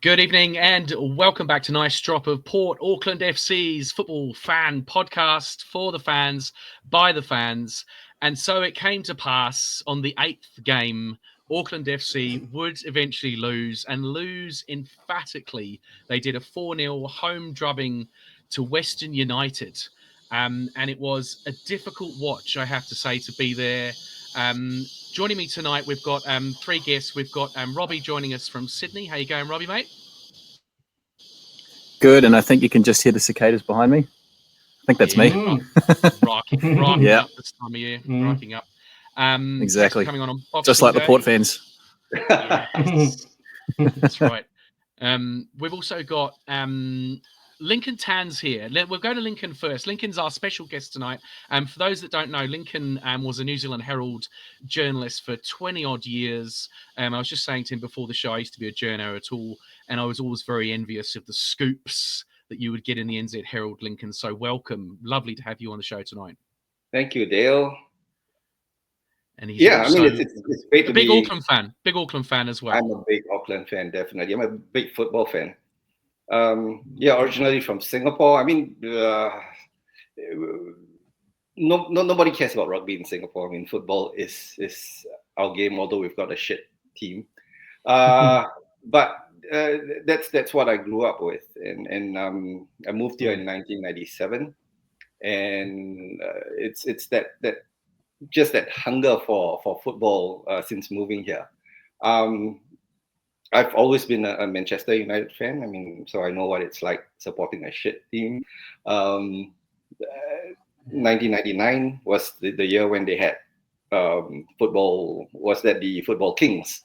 Good evening and welcome back to Nice Drop of Port Auckland FC's football fan podcast for the fans, by the fans. And so it came to pass on the 8th game, Auckland FC would eventually lose and lose emphatically. They did a 4-0 home drubbing to Western United. And it was a difficult watch, I have to say, to be there. Joining me tonight, we've got three guests. We've got Robbie joining us from Sydney. How you going, Robbie, mate? Good, and I think you can just hear the cicadas behind me. I think that's me. Rocking up this time of year. Rocking up. Exactly. Coming on Bob just like the Port fans. Yes. That's right. We've also got Lincoln Tans here. We'll go to Lincoln first. Lincoln's our special guest tonight. For those that don't know, Lincoln was a New Zealand Herald journalist for 20-odd years. I was just saying to him before the show, I used to be a journo at all, and I was always very envious of the scoops that you would get in the NZ Herald, Lincoln. So welcome. Lovely to have you on the show tonight. Thank you, Dale. And he's it's great to be be... Big Auckland fan as well. I'm a big Auckland fan, definitely. I'm a big football fan. Originally from Singapore. I mean, nobody cares about rugby in Singapore. I mean, football is our game, although we've got a shit team. But that's what I grew up with, and I moved here in 1997, and it's that just that hunger for football since moving here. I've always been a Manchester United fan. I mean, so I know what it's like supporting a shit team. 1999 was the year when they had football. Was that the Football Kings?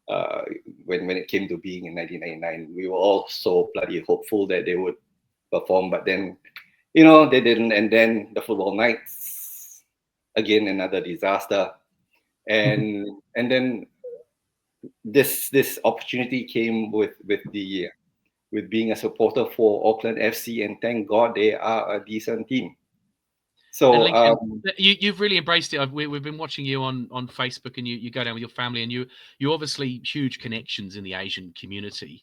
When it came to being in 1999, we were all so bloody hopeful that they would perform, but then, they didn't. And then the Football Nights, again, another disaster. And then this opportunity came with being a supporter for Auckland FC, and thank God they are a decent team. So Lincoln, you've really embraced it. We've been watching you on Facebook, and you go down with your family, and you obviously huge connections in the Asian community.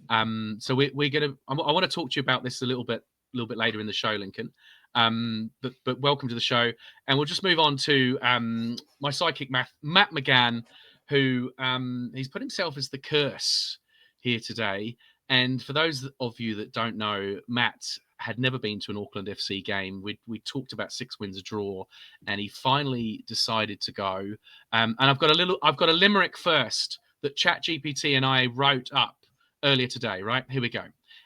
So we're gonna. I want to talk to you about this a little bit later in the show, Lincoln. But welcome to the show, and we'll just move on to my sidekick Matt McGann, who he's put himself as the curse here today. And for those of you that don't know, Matt had never been to an Auckland FC game. We talked about 6 wins, a draw, and he finally decided to go. And I've got a limerick first that ChatGPT and I wrote up earlier today. Right, here we go.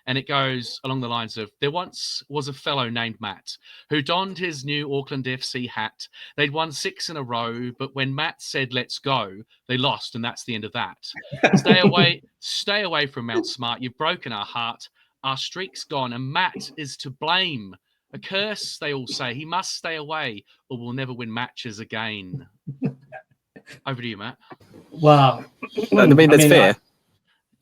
And it goes along the lines of, there once was a fellow named Matt who donned his new Auckland FC hat. They'd won 6 in a row, but when Matt said, let's go, they lost, and that's the end of that. Stay away from Mount Smart. You've broken our heart. Our streak's gone, and Matt is to blame. A curse, they all say. He must stay away, or we'll never win matches again. Over to you, Matt. Wow. I mean, that's fair.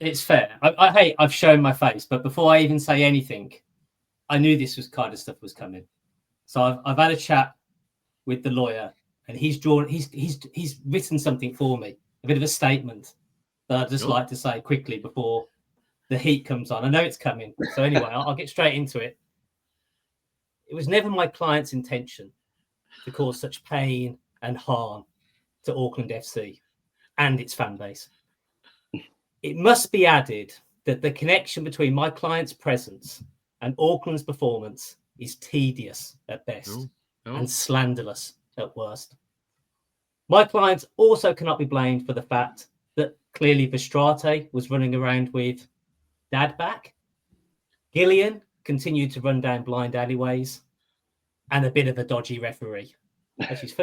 It's fair. I've shown my face, but before I even say anything, I knew this kind of stuff was coming. So I've had a chat with the lawyer, and he's written something for me, a bit of a statement that I'd just like to say quickly before the heat comes on. I know it's coming. So anyway, I'll get straight into it. It was never my client's intention to cause such pain and harm to Auckland FC and its fan base. It must be added that the connection between my client's presence and Auckland's performance is tedious at best and slanderous at worst. My client also cannot be blamed for the fact that clearly Verstraete was running around with Dad back. Gillian continued to run down blind alleyways, and a bit of a dodgy referee. Actually, it's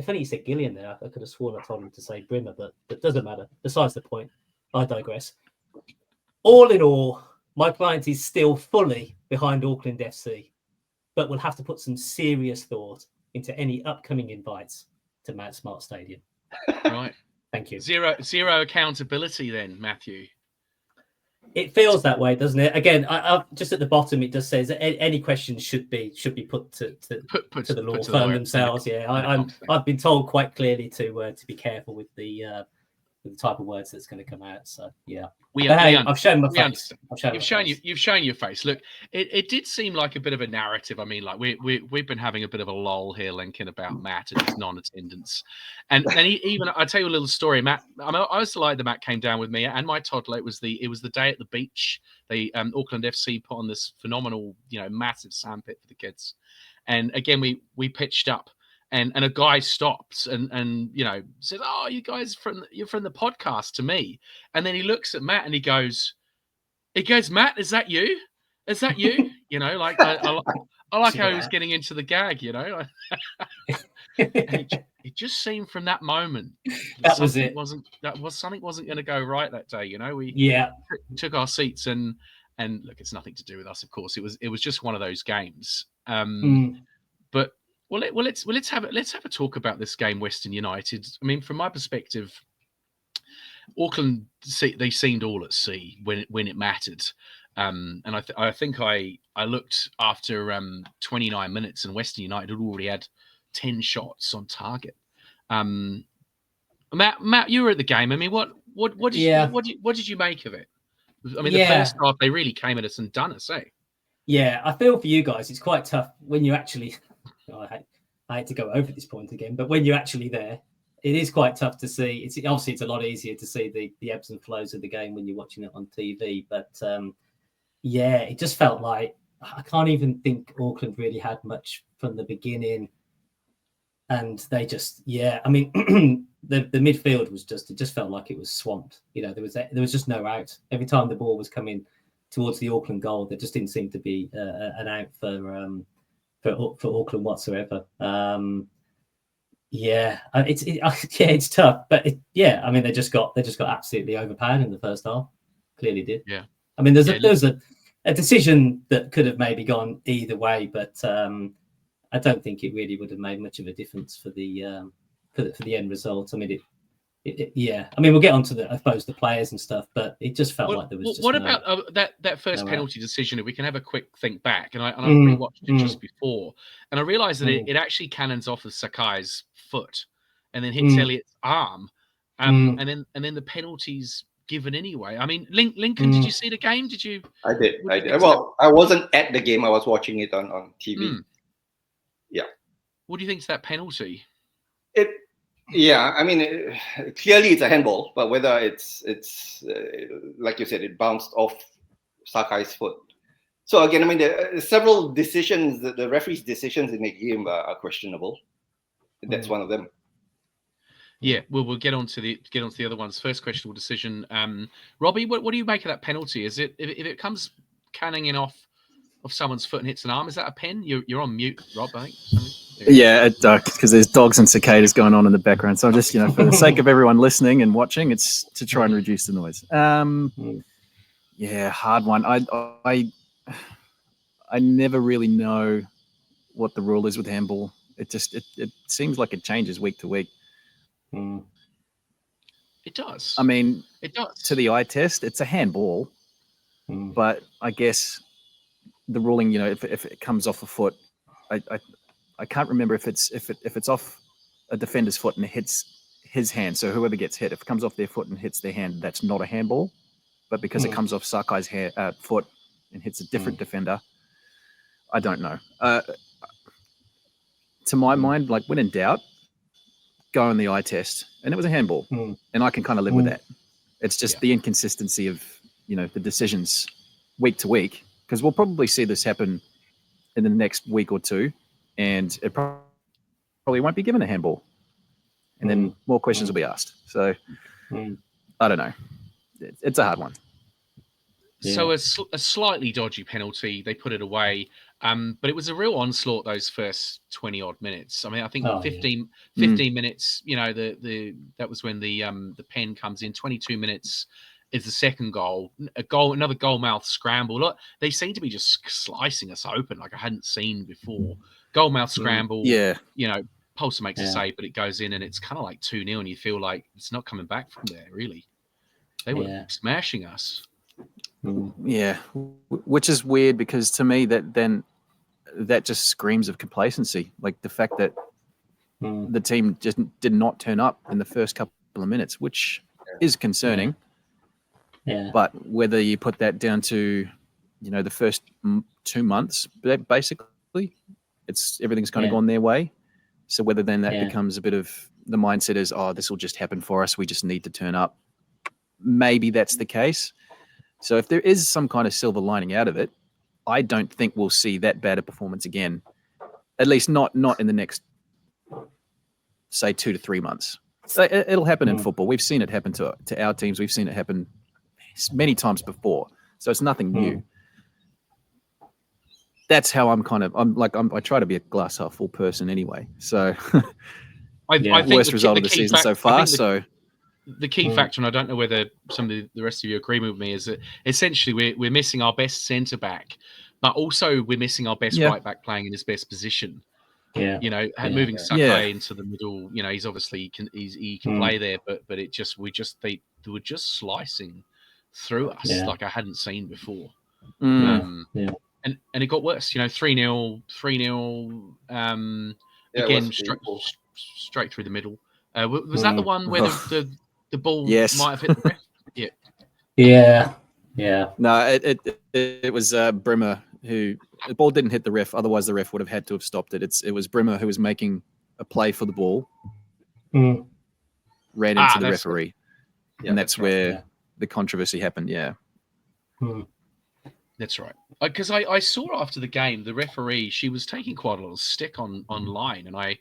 funny you said Gillian there. I could have sworn I told him to say Brimmer, but it doesn't matter. Besides the point, I digress. All in all, my client is still fully behind Auckland FC, but will have to put some serious thought into any upcoming invites to Mount Smart Stadium. Right. Thank you. Zero accountability then, Matthew. It feels that way, doesn't it? Again, I just at the bottom it just says that any questions should be put to the law firm themselves. I've been told quite clearly to be careful with the with the type of words that's going to come out. So yeah, I've shown my face. You've shown your face. Look, it did seem like a bit of a narrative. I mean, like we've been having a bit of a lull here, Lincoln, about Matt and his non-attendance, and even I'll tell you a little story. Matt, I was delighted that Matt came down with me and my toddler. It was the day at the beach. The Auckland FC put on this phenomenal, massive sandpit for the kids, and again we pitched up. And a guy stops and says, "Oh, you guys you're from the podcast," to me, and then he looks at Matt and he goes, "Matt, is that you? Is that you?" Like I like how he was getting into the gag, And it just seemed from that moment something wasn't going to go right that day. We took our seats and look, it's nothing to do with us, of course. It was just one of those games. But let's have a talk about this game, Western United. I mean, from my perspective, Auckland, they seemed all at sea when it mattered, and I think I looked after 29 minutes, and Western United had already had 10 shots on target. Matt, you were at the game. I mean, what did you make of it? I mean, the first half they really came at us and done us, eh? Yeah, I feel for you guys. It's quite tough when you actually. I hate to go over this point again, but when you're actually there, it is quite tough to see. It's a lot easier to see the ebbs and flows of the game when you're watching it on TV. But it just felt like I can't even think Auckland really had much from the beginning, and they just I mean the midfield was it just felt like it was swamped. There was just no out. Every time the ball was coming towards the Auckland goal, there just didn't seem to be an out for Auckland whatsoever. It's tough, but I mean, they just got absolutely overpowered in the first half. Clearly did. Yeah. I mean, there was a decision that could have maybe gone either way, but I don't think it really would have made much of a difference for the end result. I mean, I mean, we'll get onto the players and stuff, but it just felt like there was. Just about that first penalty decision? If we can have a quick think back, and I rewatched it just before, and I realised that it actually cannons off of Sakai's foot, and then hits Elliott's arm, and then the penalty's given anyway. I mean, Lincoln, did you see the game? Did you? I did. Well, I wasn't at the game. I was watching it on TV. Yeah. What do you think to that penalty? Yeah, I mean, clearly it's a handball, but whether it's like you said, it bounced off Sakai's foot. So again, I mean, there are several decisions, the referee's decisions in the game are questionable. That's one of them. Yeah, well, we'll get on to the other ones. First questionable decision. Robbie, what do you make of that penalty? Is it if it comes canning off of someone's foot and hits an arm, is that a pen? You're on mute, Rob, I think. Yeah, because there's dogs and cicadas going on in the background. So I'm just, for the sake of everyone listening and watching, it's to try and reduce the noise. Yeah, hard one. I never really know what the rule is with handball. It seems like it changes week to week. It does. I mean, it does. To the eye test, it's a handball, but I guess the ruling, if it comes off a foot, I can't remember if it's off a defender's foot and it hits his hand. So whoever gets hit, if it comes off their foot and hits their hand, that's not a handball. But because it comes off Sakai's foot and hits a different defender, I don't know. To my mind, like when in doubt, go on the eye test, and it was a handball, and I can kind of live with that. It's just the inconsistency of the decisions week to week, because we'll probably see this happen in the next week or two, and it probably won't be given a handball, and then more questions will be asked. So I don't know. It's a hard one. So a slightly dodgy penalty. They put it away. But it was a real onslaught those first 20 odd minutes. I mean, I think 15 minutes, that was when the pen comes in. 22 minutes is the second goal. Another goalmouth scramble. Look, they seem to be just slicing us open like I hadn't seen before. Goalmouth scramble. Polster makes a save, but it goes in and it's kind of like 2-0 and you feel like it's not coming back from there, really. They were smashing us. Yeah, which is weird because to me that just screams of complacency. Like the fact that the team just did not turn up in the first couple of minutes, which is concerning. Yeah. But whether you put that down to, the first 2 months, basically, everything's kind of gone their way. So whether then that becomes a bit of the mindset is, this will just happen for us. We just need to turn up. Maybe that's the case. So if there is some kind of silver lining out of it, I don't think we'll see that bad a performance again. At least not in the next, say, 2 to 3 months. It'll happen in football. We've seen it happen to our teams. We've seen it happen many times before. So it's nothing new. That's how I try to be a glass half full person anyway. So I think worst result of the season so far. The key factor, and I don't know whether some of the rest of you agree with me, is that essentially we're missing our best centre back, but also we're missing our best right back playing in his best position. Yeah, moving Sakai into the middle. He's obviously he can play there, but they were just slicing through us like I hadn't seen before. And it got worse. 3-0, 3-0. Again, straight through the middle. Was that the one where the ball might have hit the ref? Yeah. No, it was Brimmer who the ball didn't hit the ref. Otherwise, the ref would have had to have stopped it. It was Brimmer who was making a play for the ball, ran into the referee, and that's where the controversy happened. Yeah. That's right. Because I saw after the game, the referee, she was taking quite a lot of stick online, and I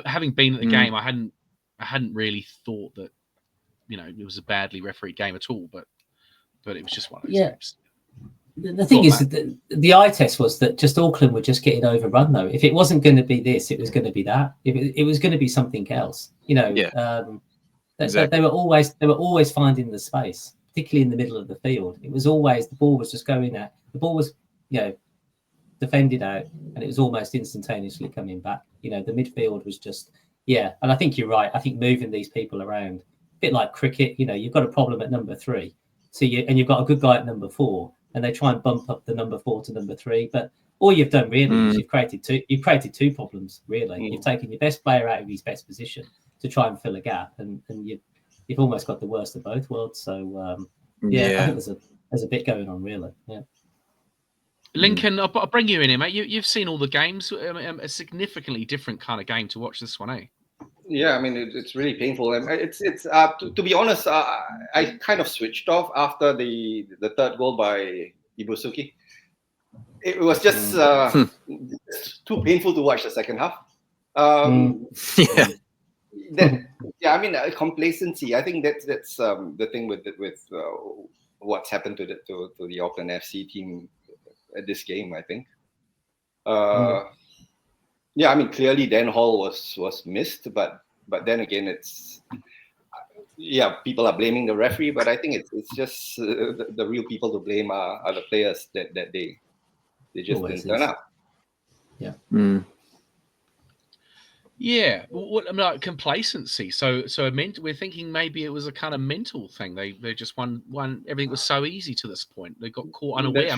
having been at the game, I hadn't really thought that it was a badly refereed game at all, but it was just one of those games. The thing is, the eye test was that just Auckland were just getting overrun. Though, if it wasn't going to be this, it was going to be that. It was going to be something else. Exactly. They were always finding the space, particularly in the middle of the field. It was always the ball was just going out. The ball was, defended out, and it was almost instantaneously coming back. The midfield was just, and I think you're right. I think moving these people around, a bit like cricket. You've got a problem at number 3, and you've got a good guy at number 4, and they try and bump up the number 4 to number 3. But all you've done really is you've created two problems. Really, you've taken your best player out of his best position to try and fill a gap, and you've almost got the worst of both worlds. So I think there's a bit going on, really. Yeah. Lincoln, I'll bring you in here, mate. You've seen all the games. A significantly different kind of game to watch this one, eh? Yeah, I mean it's really painful. It's to be honest, I kind of switched off after the third goal by Ibusuki. It was just too painful to watch the second half. Complacency. I think that's the thing with what's happened to the Auckland FC team at this game. I think. Clearly Dan Hall was missed, but then again, it's people are blaming the referee, but I think it's just the real people to blame are the players that they just didn't turn up. Yeah. Yeah, complacency. So we're thinking maybe it was a kind of mental thing. They just won. Everything was so easy to this point. They got caught unaware.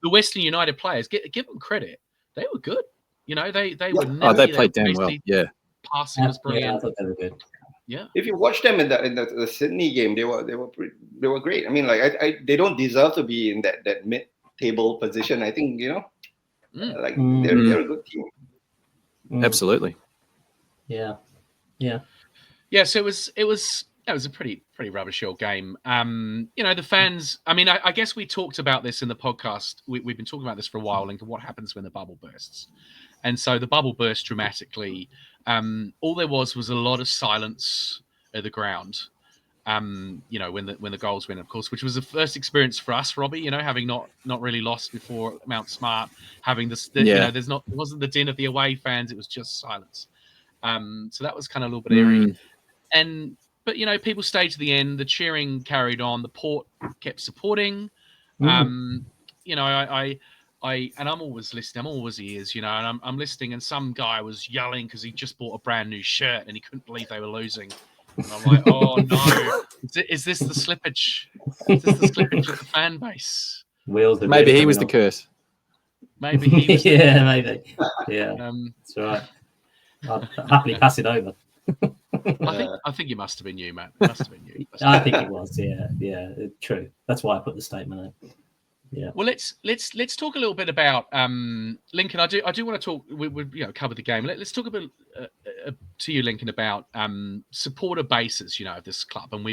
The Western United players, give them credit. They were good. They were. They played damn well. Yeah, passing was brilliant. Yeah, I thought they were good. Yeah. If you watch them in the Sydney game, they were great. I mean, they don't deserve to be in that mid-table position. I think they're a good team. Absolutely. Yeah. So it was a pretty rubbish old game. The fans. I mean, I guess we talked about this in the podcast. We've been talking about this for a while, and what happens when the bubble bursts. And so the bubble burst dramatically. All there was a lot of silence at the ground. When the goals went, of course, which was the first experience for us, Robbie. Having not really lost before Mount Smart, having there wasn't the din of the away fans. It was just silence. So that was kind of a little bit eerie. But people stayed to the end. The cheering carried on. The Port kept supporting. And I'm always listening. I'm always ears, and I'm listening. And some guy was yelling because he just bought a brand new shirt and he couldn't believe they were losing. And I'm like, oh no, is this the slippage? Is this the slippage of the fan base? Maybe he was the curse. Maybe he was. Maybe. Yeah, that's right. I'll happily pass it over. I think it must have been you, Matt. It must have been you. I think it was. Yeah, true. That's why I put the statement in. Yeah. Well, let's talk a little bit about Lincoln. I do want to talk. We cover the game. Let's talk a bit to you, Lincoln, about supporter bases. Of this club, and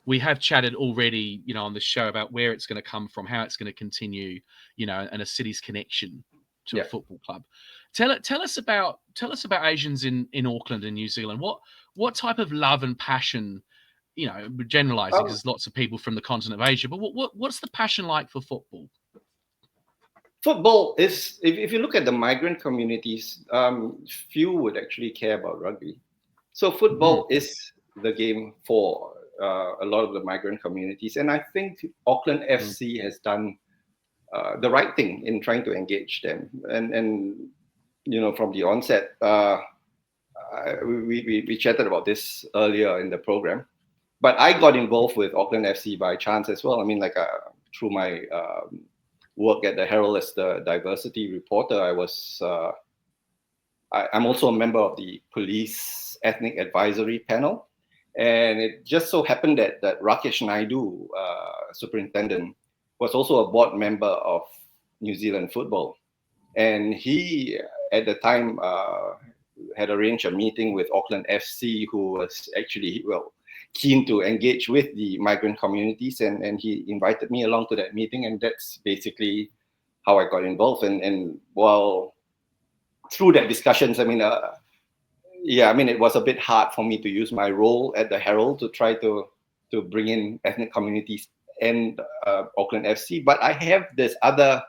we have chatted already, on the show about where it's going to come from, how it's going to continue, and a city's connection to a football club. Tell us about Asians in Auckland and New Zealand. What type of love and passion, generalizing, because there's lots of people from the continent of Asia, but what's the passion like for football? Football is, if you look at the migrant communities, few would actually care about rugby. So football is the game for a lot of the migrant communities. And I think Auckland FC has done the right thing in trying to engage them. And from the onset, we chatted about this earlier in the program. But I got involved with Auckland FC by chance as well. I mean, through my work at the Herald as the diversity reporter, I'm also a member of the police ethnic advisory panel. And it just so happened that Rakesh Naidu, superintendent, was also a board member of New Zealand football. And he, at the time, had arranged a meeting with Auckland FC, who was actually, keen to engage with the migrant communities. And he invited me along to that meeting. And that's basically how I got involved. And while through that discussions, it was a bit hard for me to use my role at the Herald to try to bring in ethnic communities and Auckland FC. But I have this other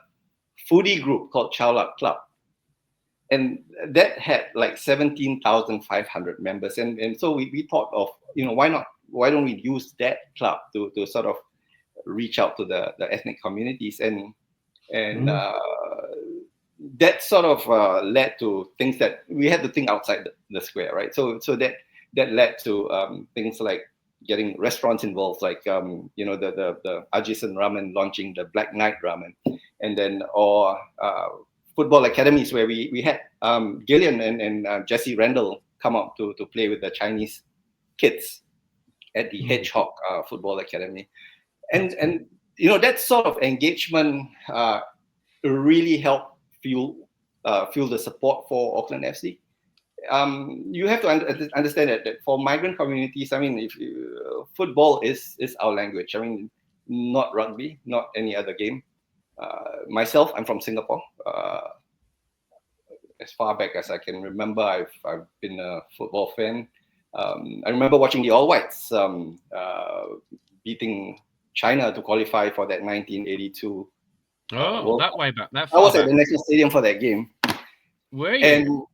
foodie group called Chowlak Club. And that had 17,500 members. And so we thought of, why don't we use that club to sort of reach out to the ethnic communities. And that sort of led to things that we had to think outside the square, right? So that led to things like getting restaurants involved, like the Ajisen Ramen launching the Black Knight Ramen, and then football academies where we had Gillian and Jesse Randall come up to play with the Chinese kids at the Hedgehog Football Academy, and that sort of engagement really helped fuel the support for Auckland FC. You have to understand that for migrant communities, football is our language. Not rugby, not any other game. Myself, I'm from Singapore. As far back as I can remember, I've been a football fan. I remember watching the All Whites beating China to qualify for that 1982. That way back. That I was at the National Stadium for that game. Were you?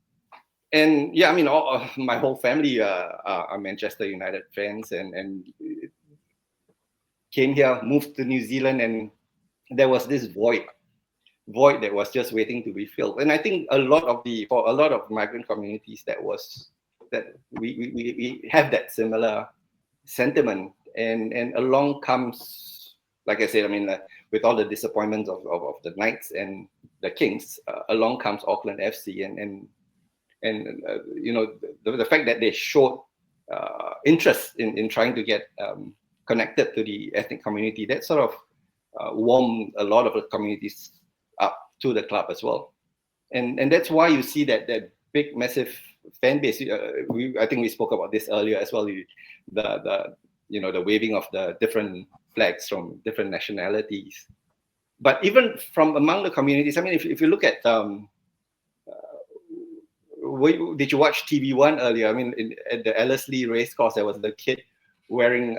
And my whole family are Manchester United fans, and came here, moved to New Zealand, and there was this void that was just waiting to be filled. And I think for a lot of migrant communities, that we have that similar sentiment, and along comes, like I said, with all the disappointments of the Knights and the Kings, along comes Auckland FC, and the fact that they showed interest in trying to get connected to the ethnic community, that sort of warmed a lot of the communities up to the club as well, and that's why you see that big, massive fan base. I think we spoke about this earlier as well. The waving of the different flags from different nationalities, but even from among the communities. If you look at did you watch TV1 earlier? At the Ellerslie racecourse, there was the kid wearing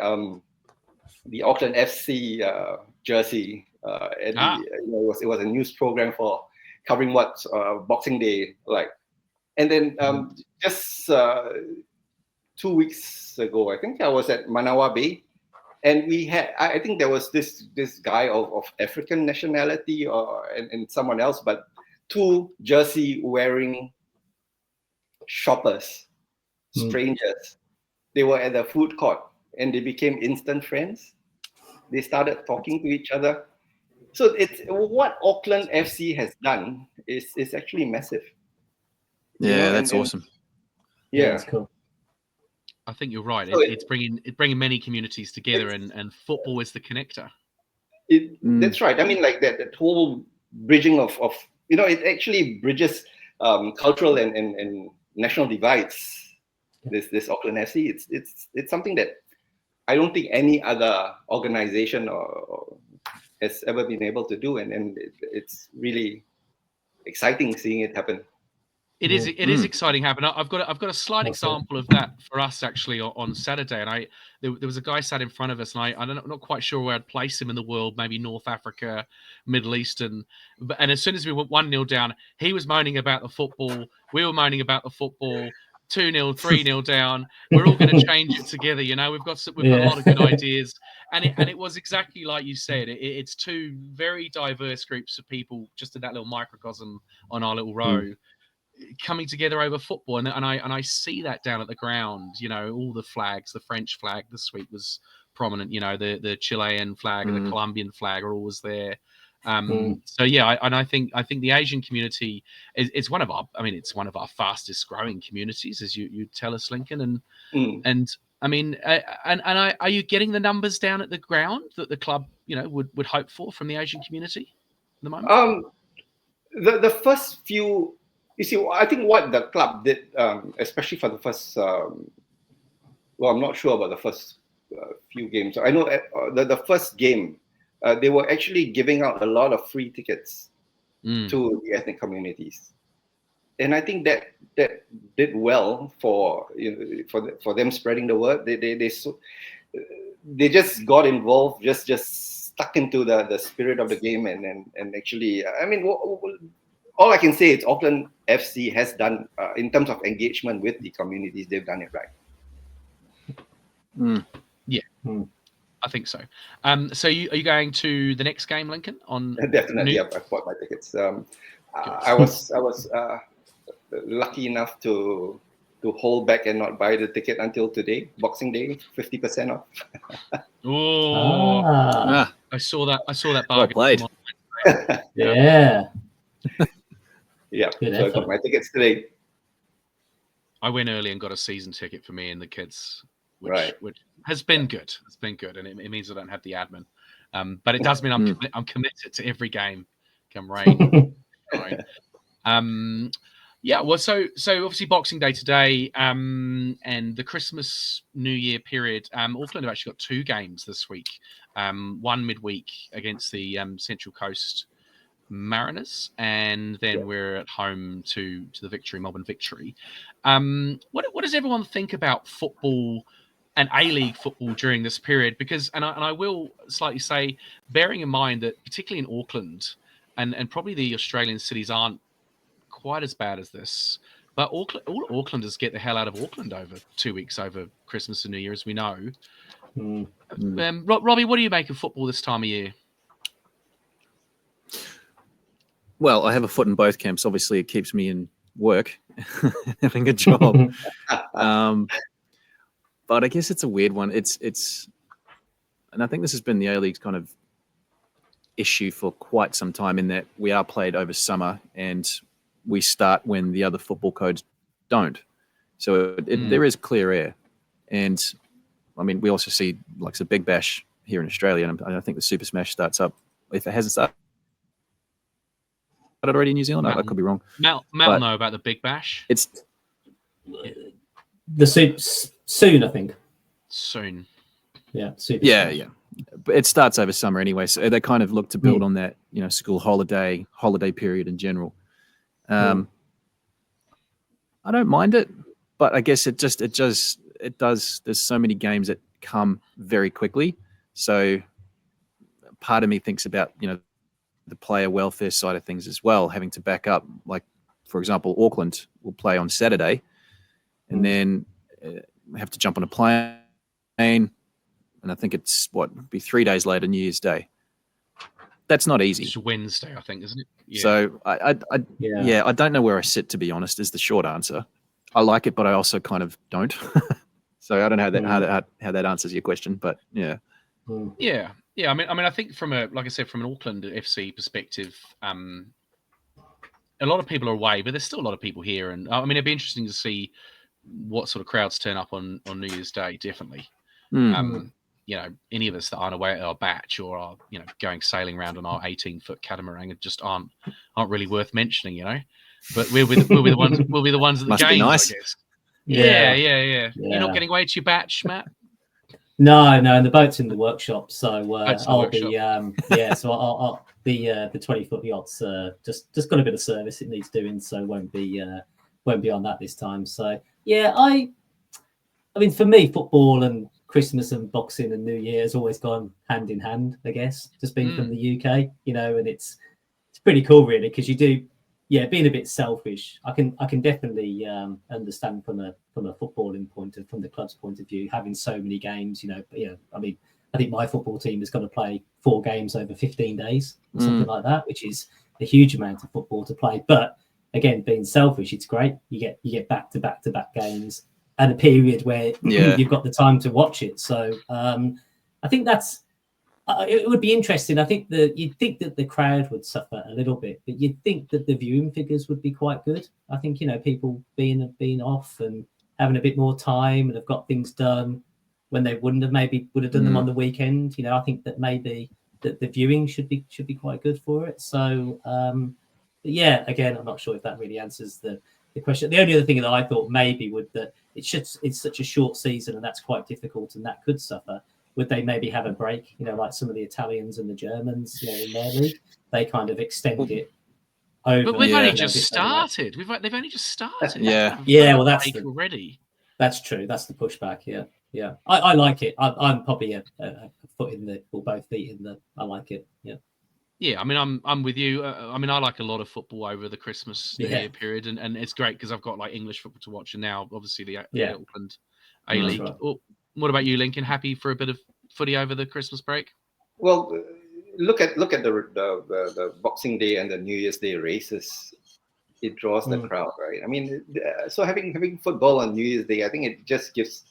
the Auckland FC jersey. It was a news program for covering what Boxing Day like. And then just 2 weeks ago, I think I was at Manawa Bay, and we had, I think there was this guy of African nationality and someone else, but two jersey wearing shoppers, strangers. They were at the food court and they became instant friends. They started talking to each other. So it's what Auckland FC has done is actually massive. Yeah, that's awesome. Yeah, that's cool. I think you're right. So It's bringing many communities together, and football is the connector. That's right. I mean, like that whole bridging of it actually bridges cultural and national divides. This Auckland FC, it's something that I don't think any other organization or has ever been able to do, and it's really exciting seeing it happen. It is exciting happening. I've got a slight example of that for us actually on Saturday, and there was a guy sat in front of us, and I'm not quite sure where I'd place him in the world, maybe North Africa, Middle Eastern, and as soon as we went 1-0 down, he was moaning about the football. We were moaning about the football. 2-0, 3-0 down. We're all going to change it together. We've got a lot of good ideas, and it was exactly like you said. It's two very diverse groups of people just in that little microcosm on our little row. Coming together over football, and I see that down at the ground. All the flags, the French flag this week was prominent. The Chilean flag and the Colombian flag are always there. So yeah, I think the Asian community is one of our fastest growing communities, as you tell us, Lincoln, and I mean, are you getting the numbers down at the ground that the club would hope for from the Asian community at the moment? The first few. You see, I think what the club did, especially for the first, I'm not sure about the first few games. I know the first game, they were actually giving out a lot of free tickets to the ethnic communities, and I think that did well for them spreading the word. They just got involved, just stuck into the spirit of the game, and actually, I mean. All I can say is Auckland FC has done, in terms of engagement with the communities, they've done it right. Yeah, I think so. So are you going to the next game, Lincoln? Definitely, I've bought my tickets. I was lucky enough to hold back and not buy the ticket until today, Boxing Day, 50% off. I saw that bargain. Well played. Yeah. Yeah, so I got my tickets today. I went early and got a season ticket for me and the kids, which has been good. It's been good, and it means I don't have the admin. But it does mean I'm committed to every game, come rain. Right. Yeah. Well, so obviously Boxing Day today, and the Christmas New Year period. Auckland have actually got 2 games this week. One midweek against the Central Coast Mariners, and then we're at home to the Melbourne Victory. What does everyone think about football and A-League football during this period? Because I will slightly say, bearing in mind that particularly in Auckland and probably the Australian cities aren't quite as bad as this, but all Aucklanders get the hell out of Auckland over 2 weeks over Christmas and New Year, as we know. Robbie, what do you make of football this time of year? Well, I have a foot in both camps. Obviously, it keeps me in work, having a job. But I guess it's a weird one. It's, and I think this has been the A-League's kind of issue for quite some time, in that we are played over summer and we start when the other football codes don't. So there is clear air. And I mean, we also see like the Big Bash here in Australia, and I think the Super Smash starts up, if it hasn't started already in New Zealand. I could be wrong. Matt will know about the Big Bash. It's soon, I think. Soon. Yeah. Yeah. But it starts over summer anyway, so they kind of look to build on that, school holiday period in general. I don't mind it, but I guess it does. There's so many games that come very quickly, so part of me thinks about the player welfare side of things as well, having to back up. Like, for example, Auckland will play on Saturday and then have to jump on a plane. And I think it's be 3 days later, New Year's Day. That's not easy. It's Wednesday, I think, isn't it? Yeah. So I don't know where I sit, to be honest, is the short answer. I like it, but I also kind of don't. So I don't know how that answers your question, but yeah. Yeah. Yeah, I mean, I think from an Auckland FC perspective, a lot of people are away, but there's still a lot of people here, and I mean, it'd be interesting to see what sort of crowds turn up on New Year's Day, definitely. You know, any of us that aren't away at our batch or are, you know, going sailing around on our 18-foot catamaran just aren't really worth mentioning, you know. But we'll be the ones at the Must be games, nice. I guess. Yeah. You're not getting away to your batch, Matt? No, and the boat's in the workshop, so I'll be so I'll the 20-foot yacht's just got a bit of service it needs doing, so won't be on that this time. So yeah, I mean, for me, football and Christmas and boxing and New Year has always gone hand in hand, I guess, just being from the UK, you know, and it's pretty cool really, because you do, being a bit selfish. I can definitely understand from a footballing from the club's point of view, having so many games, you know. But, I mean, I think my football team is going to play 4 games over 15 days or something like that, which is a huge amount of football to play. But again, being selfish, it's great. You get back to back games at a period where you've got the time to watch it. So I think that's it would be interesting. I think you'd think that the crowd would suffer a little bit, but you'd think that the viewing figures would be quite good. I think, you know, people being off and having a bit more time and have got things done when they would have done them on the weekend. You know, I think that maybe that the viewing should be quite good for it. So but yeah, again, I'm not sure if that really answers the question. The only other thing that I thought maybe would that it's such a short season and that's quite difficult and that could suffer. Would they maybe have a break? You know, like some of the Italians and the Germans, you know, in their league, they kind of extend it over. But we've only just started. They've only just started. Well, that's already. That's true. That's the pushback. Yeah. I like it. I'm probably a foot in the or both feet in the. I like it. Yeah. Yeah, I mean, I'm with you. I mean, I like a lot of football over the Christmas New Year period, and it's great because I've got like English football to watch, and now obviously the Auckland A-League. Right. What about you, Lincoln? Happy for a bit of footy over the Christmas break? Well, look at the Boxing Day and the New Year's Day races. It draws the crowd, right? I mean, so having football on New Year's Day, I think it just gives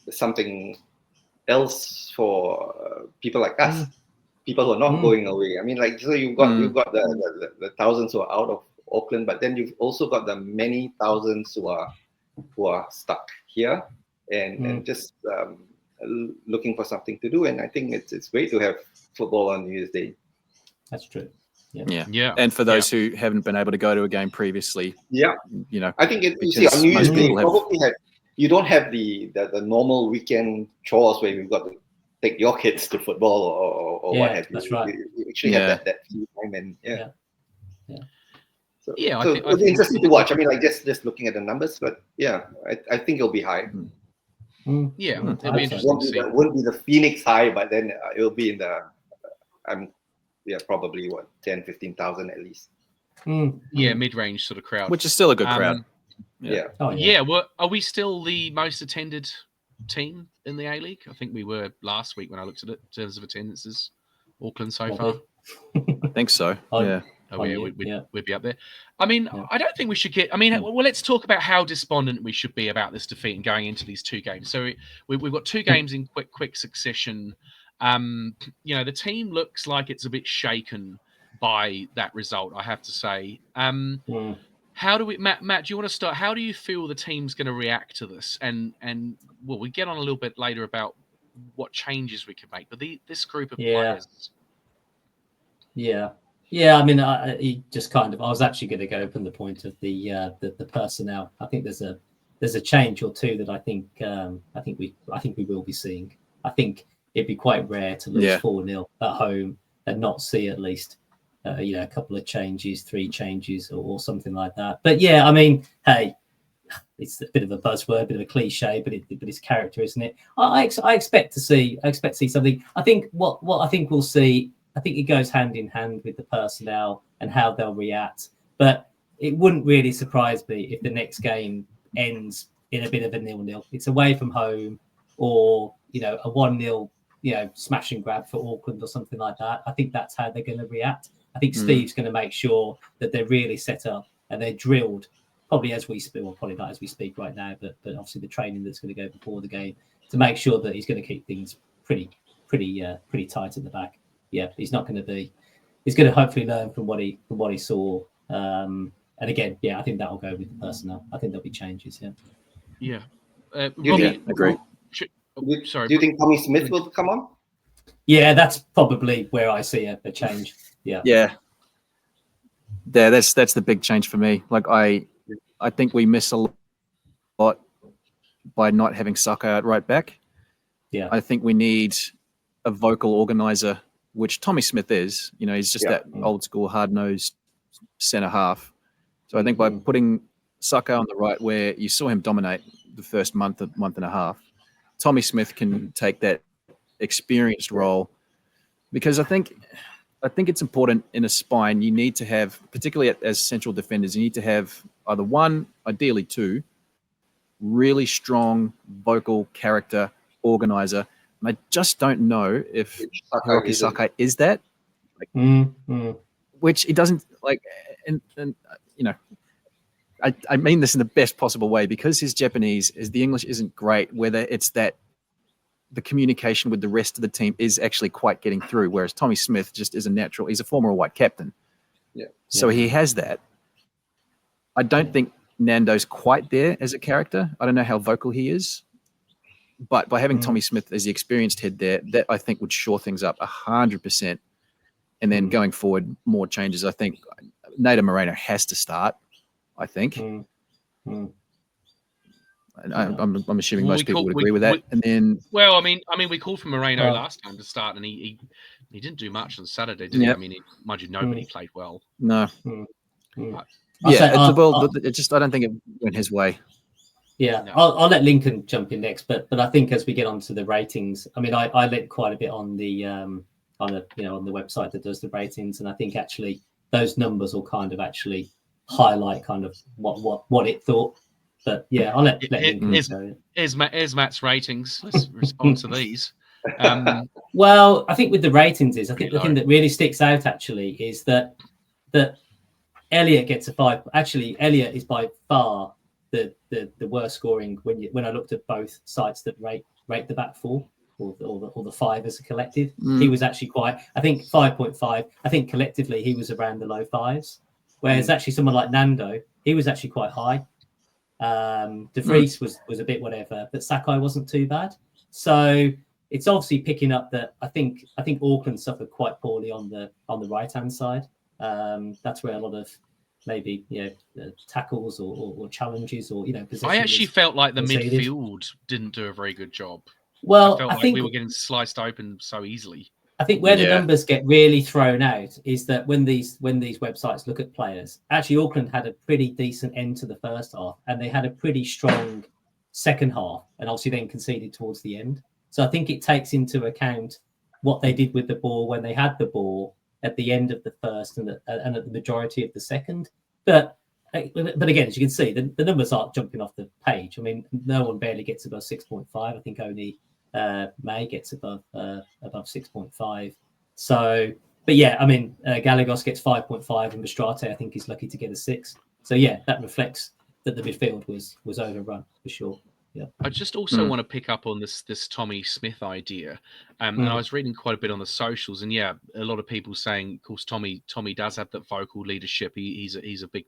something else for people like us, people who are not going away. I mean, like, so you've got the thousands who are out of Auckland, but then you've also got the many thousands who are stuck here and just looking for something to do. And I think it's great to have football on New Year's Day. That's true. Yeah. And for those who haven't been able to go to a game previously, you know, I think you see on New Year's Day you don't have the normal weekend chores where you've got to take your kids to football or what have you. That's right. You actually have that free time and So I think it'll be interesting to watch. I mean, like just looking at the numbers, but I think it'll be high. It'll be interesting to see. It won't be the Phoenix high, but then it'll be in the probably 10,000-15,000 at least. Mid-range sort of crowd, which is still a good crowd. Well, are we still the most attended team in the A-League? I think we were last week when I looked at it in terms of attendances. Auckland so far. I think so. We'd be up there. I mean, I don't think we should get. I mean, well, let's talk about how despondent we should be about this defeat and going into these 2 games. So we've got 2 games in quick succession. You know, the team looks like it's a bit shaken by that result, I have to say. How do we, Matt? Do you want to start? How do you feel the team's going to react to this? And well, we get on a little bit later about what changes we can make. But this group of players. I mean, I was actually going to go from the point of the personnel. I think there's a change or two that I think we will be seeing. I think it'd be quite rare to lose 4-0 at home and not see at least a couple of changes, 3 changes or something like that. But I mean, hey, it's a bit of a buzzword, a bit of a cliche, but it's character, isn't it? I expect to see something. I think what I think we'll see. I think it goes hand in hand with the personnel and how they'll react. But it wouldn't really surprise me if the next game ends in a bit of a 0-0. It's away from home, or a 1-0, smash and grab for Auckland or something like that. I think that's how they're going to react. I think Steve's going to make sure that they're really set up and they're drilled, probably as we speak, or probably not as we speak right now, but obviously the training that's going to go before the game to make sure that he's going to keep things pretty tight at the back. Yeah, he's not going to be. He's going to hopefully learn from what he saw, and And again, yeah, I think that'll go with the personnel. I think there'll be changes. Yeah. Robbie, agree. Sorry. Do you think Tommy Smith will come on? Yeah, that's probably where I see a change. Yeah. Yeah. That's the big change for me. Like I think we miss a lot by not having Saka at right back. Yeah. I think we need a vocal organizer, which Tommy Smith is. You know, he's just that old school, hard nosed centre half. So I think by putting Saka on the right, where you saw him dominate the first month and a half, Tommy Smith can take that experienced role, because I think it's important in a spine. You need to have, particularly as central defenders, you need to have either one, ideally two, really strong vocal character organizer. And I just don't know if Hiroki Saka is that. Which he doesn't like, and you know, I mean this in the best possible way, because his Japanese, the English isn't great, whether it's that the communication with the rest of the team is actually quite getting through, whereas Tommy Smith just is a natural. He's a former white captain. So he has that. I don't think Nando's quite there as a character. I don't know how vocal he is. But by having Tommy Smith as the experienced head there, that I think would shore things up 100%. And then going forward, more changes. I think Nato Moreno has to start, I think. And I'm assuming most people would agree with that. And then, well, I mean, we called for Moreno last time to start, and he didn't do much on Saturday, did he? I mean, mind you, nobody played well. No. But, it just, I don't think it went his way. Yeah, no. I'll let Lincoln jump in next, but I think as we get onto the ratings, I mean, I looked quite a bit on the on the website that does the ratings, and I think actually those numbers will kind of actually highlight kind of what it thought. But yeah, I'll let Lincoln go. Here's Matt's ratings. Let's respond to these. Well, I think with the ratings the thing that really sticks out actually is that Elliot gets a 5. Actually, Elliot is by far the worst scoring when I looked at both sites that rate the back four or the 5 as a collective. He was actually quite, I think 5.5. I think collectively he was around the low 5s, whereas actually someone like Nando, he was actually quite high. De Vries was a bit whatever, but Sakai wasn't too bad. So it's obviously picking up that I think Auckland suffered quite poorly on the right hand side. That's where a lot of maybe tackles or challenges or possession. I actually felt like the midfield didn't do a very good job. Well, I think we were getting sliced open so easily. I think where the numbers get really thrown out is that when these websites look at players, actually Auckland had a pretty decent end to the first half, and they had a pretty strong second half, and obviously then conceded towards the end. So I think it takes into account what they did with the ball when they had the ball at the end of the first and at the majority of the second. But again, as you can see, the numbers aren't jumping off the page. I mean, no one barely gets above 6.5. I think only May gets above 6.5. So, but yeah, I mean, Gallegos gets 5.5, and Mastrate, I think, is lucky to get a 6. So yeah, that reflects that the midfield was overrun for sure. Yeah. I just also want to pick up on this Tommy Smith idea, and I was reading quite a bit on the socials, and a lot of people saying, of course, Tommy does have that vocal leadership. He's a big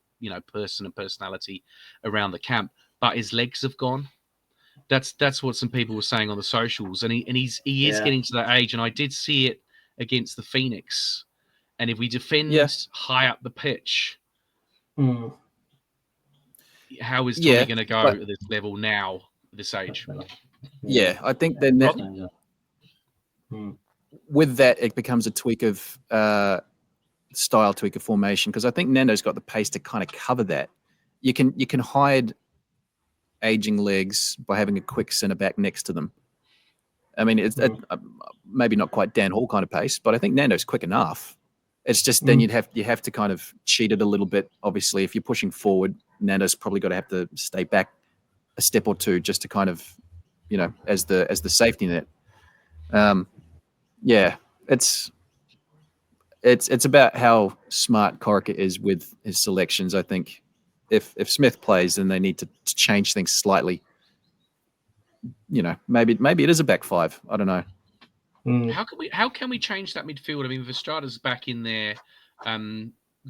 person and personality around the camp, but his legs have gone. That's what some people were saying on the socials, and he is getting to that age, and I did see it against the Phoenix, and if we defend high up the pitch. How is Tommy going to go at this level now, at this age? Yeah, I think then with that, it becomes a tweak of style, tweak of formation, because I think Nando's got the pace to kind of cover that. You can hide aging legs by having a quick centre back next to them. I mean, it's maybe not quite Dan Hall kind of pace, but I think Nando's quick enough. It's just then you have to kind of cheat it a little bit. Obviously, if you're pushing forward, Nando's probably got to have to stay back a step or two just to kind of, as the safety net. It's about how smart Corica is with his selections. I think if Smith plays, then they need to change things slightly. Maybe it is a back 5. I don't know. How can we change that midfield? I mean, Vestrada's back in there.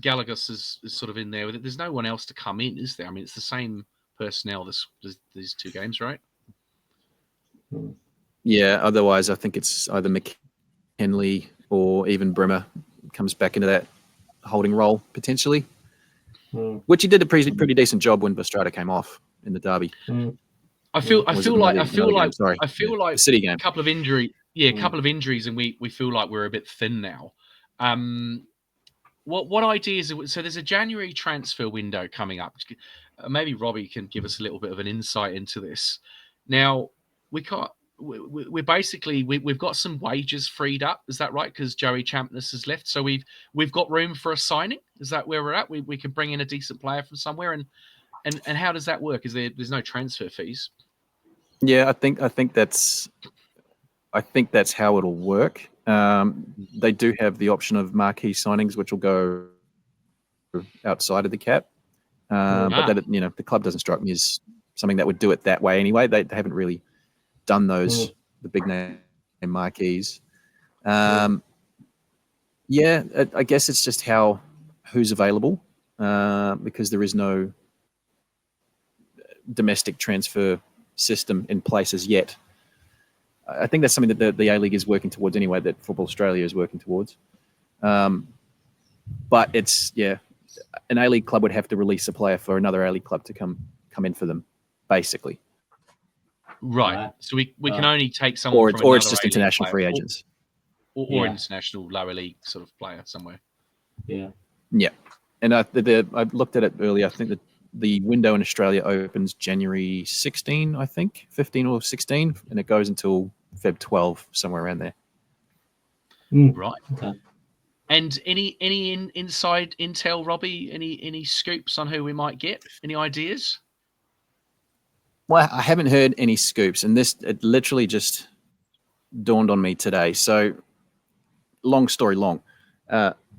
Galagos is sort of in there. There's no one else to come in, is there? I mean, it's the same personnel. These 2 games, right? Yeah. Otherwise, I think it's either McKinley or even Brimmer comes back into that holding role potentially, which he did a pretty decent job when Verstrata came off in the derby. I feel like the City game. a couple of injuries, and we feel like we're a bit thin now. What ideas? So there's a January transfer window coming up. Maybe Robbie can give us a little bit of an insight into this. Now we've got some wages freed up. Is that right? Because Joey Champness has left, so we've got room for a signing. Is that where we're at? We can bring in a decent player from somewhere, and how does that work? There's no transfer fees? Yeah, I think that's how it'll work. They do have the option of marquee signings, which will go outside of the cap. But that, the club doesn't strike me as something that would do it that way anyway. They haven't really done those, the big name marquees. I guess it's just who's available, because there is no domestic transfer system in place as yet. I think that's something that the A-League is working towards anyway, that Football Australia is working towards. But it's, an A-League club would have to release a player for another A-League club to come in for them, basically. Right. So we can only take someone or it's just international free agents. Or international lower league sort of player somewhere. Yeah. Yeah. And I looked at it earlier. I think that the window in Australia opens January 16, I think, 15 or 16, and it goes until Feb 12, somewhere around there. Right. Okay. And any inside intel, Robbie? Any scoops on who we might get? Any ideas? Well, I haven't heard any scoops, and it literally just dawned on me today. So, long story long.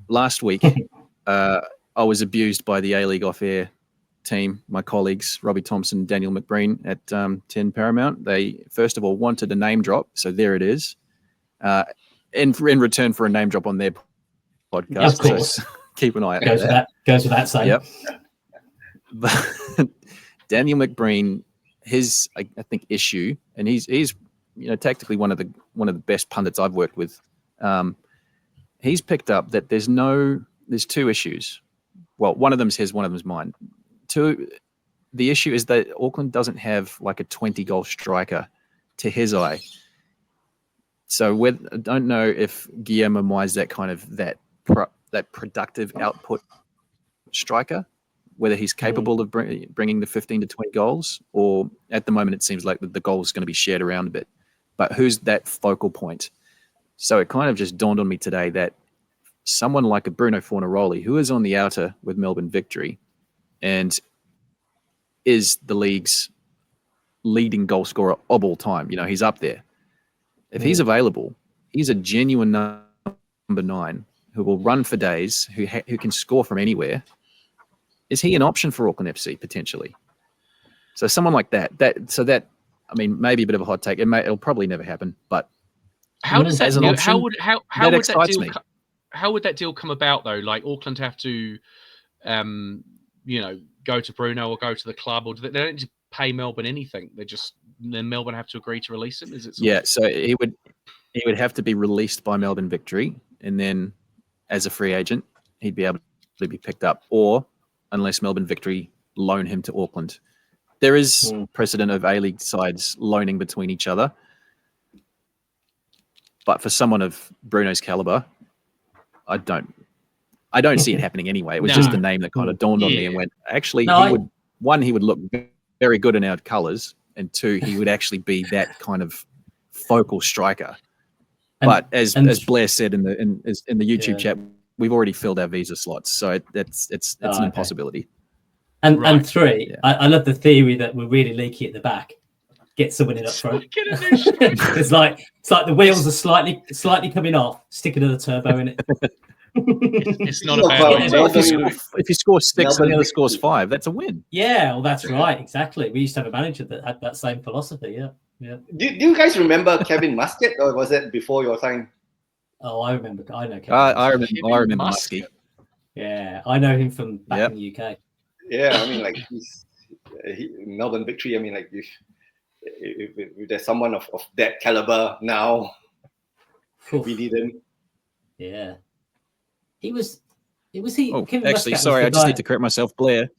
Last week, I was abused by the A-League off-air team, my colleagues, Robbie Thompson, Daniel McBreen at 10 Paramount. They, first of all, wanted a name drop, so there it is. In return for a name drop on their podcast. Of course. So keep an eye out. Goes without saying. Yep. But Daniel McBreen, his I think issue, and he's tactically one of the best pundits I've worked with. He's picked up that there's 2 issues. Well, one of them's his, one of them's mine. 2, the issue is that Auckland doesn't have like a 20-goal striker to his eye. So I don't know if Guillermo Mai's that kind of that productive output striker, whether he's capable of bringing the 15 to 20 goals, or at the moment it seems like the goal is going to be shared around a bit. But who's that focal point? So it kind of just dawned on me today that someone like a Bruno Fornaroli, who is on the outer with Melbourne Victory and is the league's leading goal scorer of all time, he's up there. If he's available, he's a genuine number 9 who will run for days, who can score from anywhere. Is he an option for Auckland FC potentially? So someone like that, maybe a bit of a hot take. It'll probably never happen, but how does that deal, option, how would that deal come about though? Like Auckland have to, go to Bruno or go to the club, or they don't need to pay Melbourne anything. Then Melbourne have to agree to release him. Is it? So he would have to be released by Melbourne Victory, and then as a free agent, he'd be able to be picked up, or unless Melbourne Victory loan him to Auckland. There is precedent of A-League sides loaning between each other. But for someone of Bruno's caliber, I don't see it happening anyway. It was just a name that kind of dawned on me and went, actually, he would look very good in our colours, and 2, he would actually be that kind of focal striker. But as Blair said in the YouTube chat, we've already filled our visa slots, so it's an impossibility. And 3, I love the theory that we're really leaky at the back. Get someone in up front. It's like the wheels are slightly coming off. Stick another turbo in it. It's not a bad idea. If you score 6 and the other scores 5, that's a win. Yeah, well, that's right. Exactly. We used to have a manager that had that same philosophy. Yeah. Do you guys remember Kevin Muscat, or was that before your time? Oh, I remember. I know Kevin. I remember Muskie. Yeah, I know him from back in the UK. Yeah, I mean, like Melbourne Victory. I mean, like if there's someone of that caliber now, we need him. Yeah, he was. It was he. Oh, Kevin actually, Muscat sorry, was I just need to correct myself, Blair.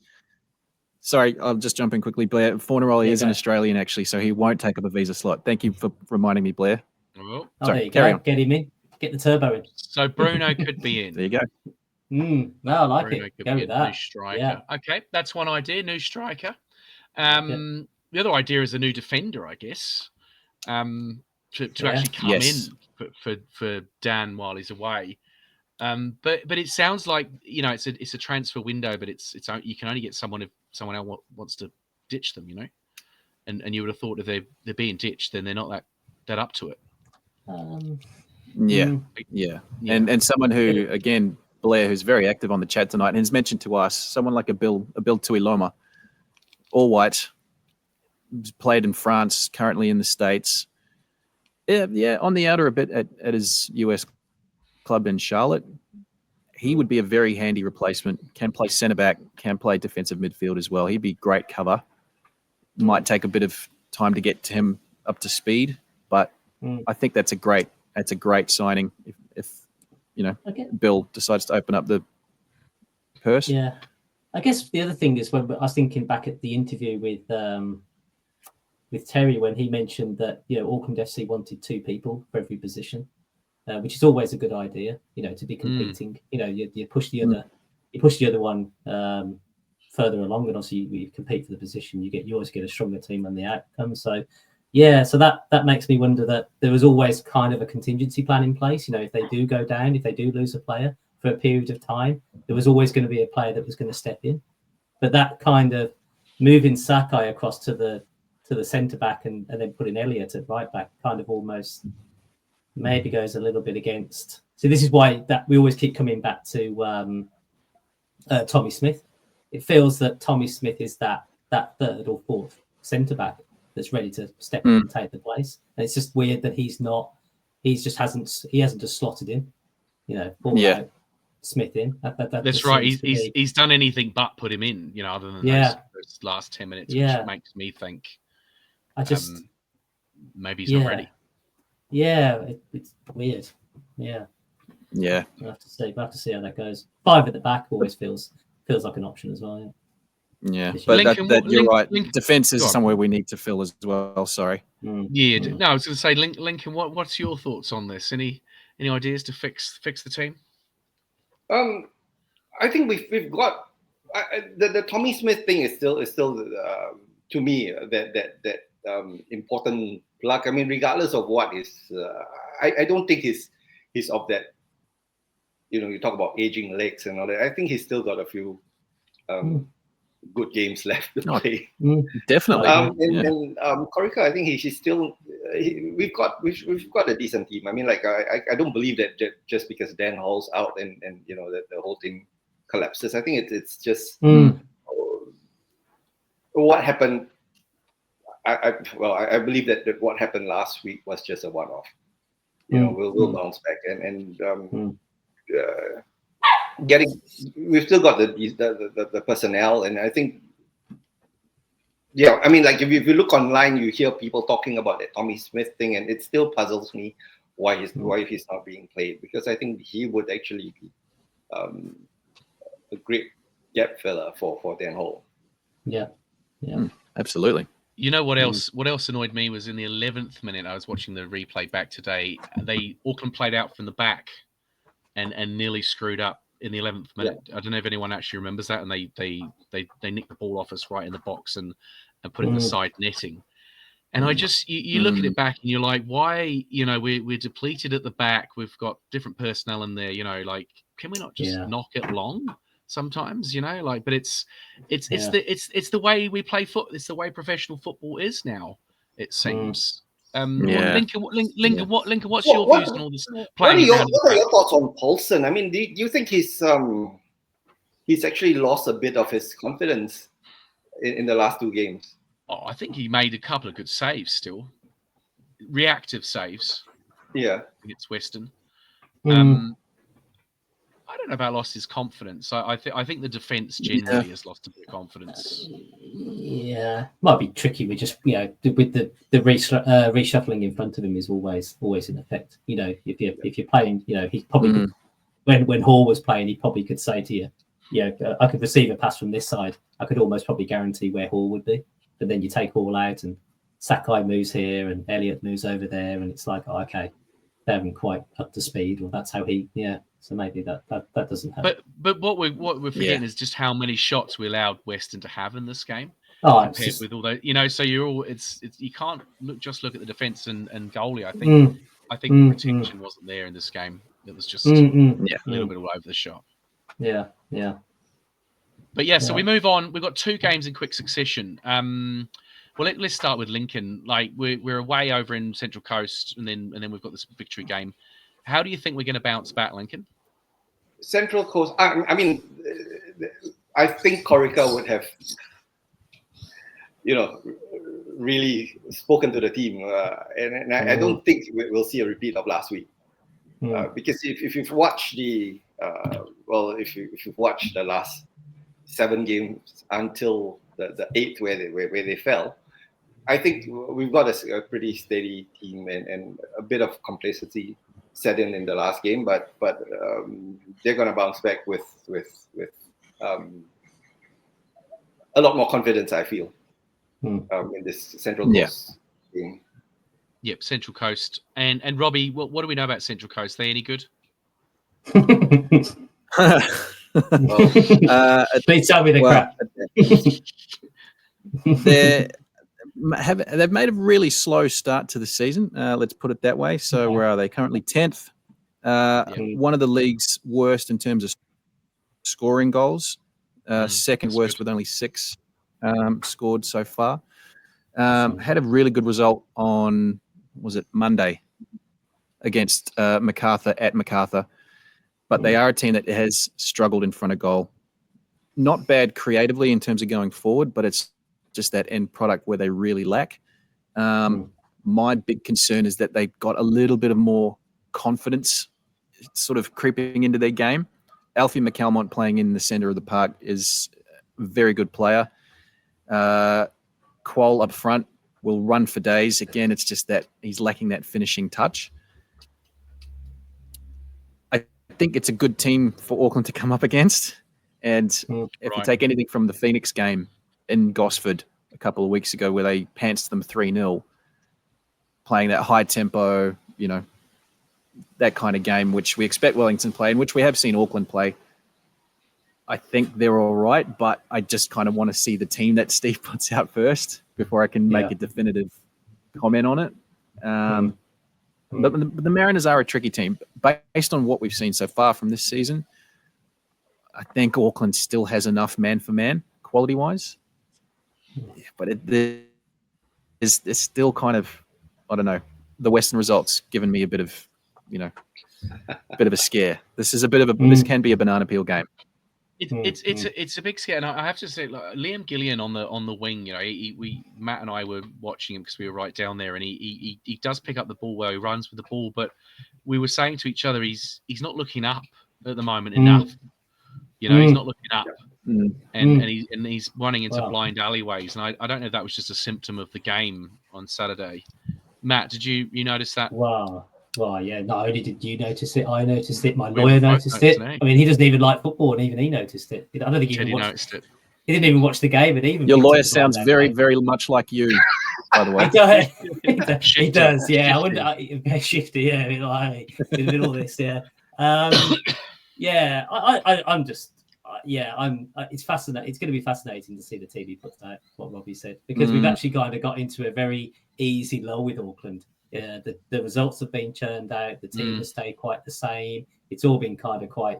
Sorry, I'll just jump in quickly. Blair Fornaroli is an Australian, actually, so he won't take up a visa slot. Thank you for reminding me, Blair. Oh, there you go. Get him in. Get the turbo in. So Bruno could be in. There you go. No, I like Bruno it. could Go be with a that. new striker. Yeah. Okay, that's one idea. New striker. The other idea is a new defender, I guess. To actually come in for Dan while he's away. But it sounds like it's a transfer window, but it's you can only get someone if someone else wants to ditch them, and you would have thought if they're being ditched, then they're not that up to it. Yeah. And someone who, again, Blair, who's very active on the chat tonight and has mentioned to us, someone like a Bill Tuiloma, all white, played in France, currently in the States. Yeah, on the outer a bit at his US club in Charlotte. He would be a very handy replacement. Can play centre back, can play defensive midfield as well. He'd be great cover. Might take a bit of time to get him up to speed, but I think that's a great signing if Bill decides to open up the purse. Yeah, I guess the other thing is when I was thinking back at the interview with Terry when he mentioned that Auckland FC wanted 2 people for every position. Which is always a good idea, to be competing. You push the other one further along, and obviously you compete for the position. You always get a stronger team on the outcome. So, so that makes me wonder that there was always kind of a contingency plan in place. If they do go down, if they do lose a player for a period of time, there was always going to be a player that was going to step in. But that kind of moving Sakai across to the centre back and then putting Elliott at right back kind of almost maybe goes a little bit against. So this is why that we always keep coming back to Tommy Smith. It feels that Tommy Smith is that third or fourth centre back that's ready to step in and take the place. And it's just weird that he hasn't just slotted in. Out Smith in. That's right. He's done anything but put him in. Other than those last 10 minutes, which makes me think. Maybe he's not ready. Yeah, it's weird. Yeah. Yeah. We'll have to see how that goes. 5 at the back always feels like an option as well. Yeah, but you're right. Defense is somewhere we need to fill as well. Sorry. Yeah. No, I was going to say, Lincoln. What's your thoughts on this? Any ideas to fix the team? I think we've got the Tommy Smith thing is still to me that important plug. I mean, regardless of what is, I don't think he's of that. You talk about aging legs and all that. I think he's still got a few good games left to play. Definitely. And Corica, I think he's still. We've got a decent team. I mean, like I don't believe that just because Dan Hall's out and that the whole thing collapses. I think it's just what happened. I believe that what happened last week was just a one-off. We'll bounce back and we've still got the personnel, and I think I mean, like if you look online, you hear people talking about that Tommy Smith thing, and it still puzzles me why he's not being played, because I think he would actually be a great gap filler for Dan Hall. Yeah. Absolutely. You know what else? What else annoyed me was in the 11th minute. I was watching the replay back today. Auckland played out from the back, and nearly screwed up in the 11th minute. I don't know if anyone actually remembers that. And they nicked the ball off us right in the box and put it in the side netting. And I just you look at it back and you're like, why? We're depleted at the back. We've got different personnel in there. Like, can we not just knock it long? Sometimes, but it's the way we play foot. It's the way professional football is now. It seems. Lincoln, what's your views on all this? What are your thoughts on Paulson? I mean, do you think he's actually lost a bit of his confidence in the last 2 games? Oh, I think he made a couple of good saves still, reactive saves. Yeah, against Western. don't know about lost his confidence. I think the defense generally has lost a bit of confidence. Yeah, might be tricky with just with the reshuffling in front of him is always in effect. If you're playing, he's probably when Hall was playing, he probably could say to you, I could receive a pass from this side. I could almost probably guarantee where Hall would be. But then you take Hall out and Sakai moves here and Elliott moves over there, and it's like, oh, okay, they haven't quite up to speed, or that's how he. Yeah, so maybe that doesn't help. But what we're forgetting is just how many shots we allowed Western to have in this game. Oh, compared with all those, so you're all it's you can't look at the defense and goalie. I think the protection wasn't there in this game. It was just a little bit all over the shop. Yeah. But so we move on. We've got 2 games in quick succession. Well, let's start with Lincoln. Like we're away over in Central Coast, and then we've got this victory game. How do you think we're going to bounce back, Lincoln? Central Coast. I mean, I think Corica would have, really spoken to the team, and I don't think we'll see a repeat of last week, because if you've watched if you've watched the last 7 games until the 8th where they fell, I think we've got a pretty steady team and a bit of complacency set in the last game, but they're going to bounce back with a lot more confidence, I feel, in this Central Coast game. Yep, Central Coast. And Robbie, what do we know about Central Coast? Are they any good? Please tell me the crap. They've made a really slow start to the season. Let's put it that way. So where are they? Currently 10th. One of the league's worst in terms of scoring goals. Second worst with only 6 scored so far. Had a really good result on, was it Monday, against MacArthur at MacArthur. But they are a team that has struggled in front of goal. Not bad creatively in terms of going forward, but it's just that end product where they really lack. My big concern is that they got a little bit of more confidence sort of creeping into their game. Alfie McAlmont playing in the center of the park is a very good player. Qual up front will run for days. Again, it's just that he's lacking that finishing touch. I think it's a good team for Auckland to come up against. And if you take anything from the Phoenix game in Gosford a couple of weeks ago where they pantsed them 3-0, playing that high tempo, that kind of game, which we expect Wellington play and which we have seen Auckland play. I think they're all right, but I just kind of want to see the team that Steve puts out first before I can make a definitive comment on it. But the Mariners are a tricky team. Based on what we've seen so far from this season, I think Auckland still has enough man-for-man, quality-wise. But it's still kind of, I don't know, the Western results giving me a bit of, a bit of a scare. This is this can be a banana peel game. It's a big scare, and I have to say, Liam Gillian on the wing. Matt and I were watching him because we were right down there, and he does pick up the ball well. He runs with the ball, but we were saying to each other, he's not looking up at the moment enough. He's not looking up, and he's running into blind alleyways. And I don't know if that was just a symptom of the game on Saturday. Matt, did you notice that? Wow. Well, yeah, not only did you notice it, I noticed it. My lawyer noticed it. I mean, he doesn't even like football, and even he noticed it. I don't think he even noticed it. He didn't even watch the game, and even your lawyer sounds very, very much like you, by the way. He does, yeah. I wouldn't shifty, yeah. Like all this, yeah. I'm just, it's fascinating. It's going to be fascinating to see the TV puts out what Robbie said, because we've actually kind of got into a very easy lull with Auckland. Yeah, the results have been churned out. The team has stayed quite the same. It's all been kind of quite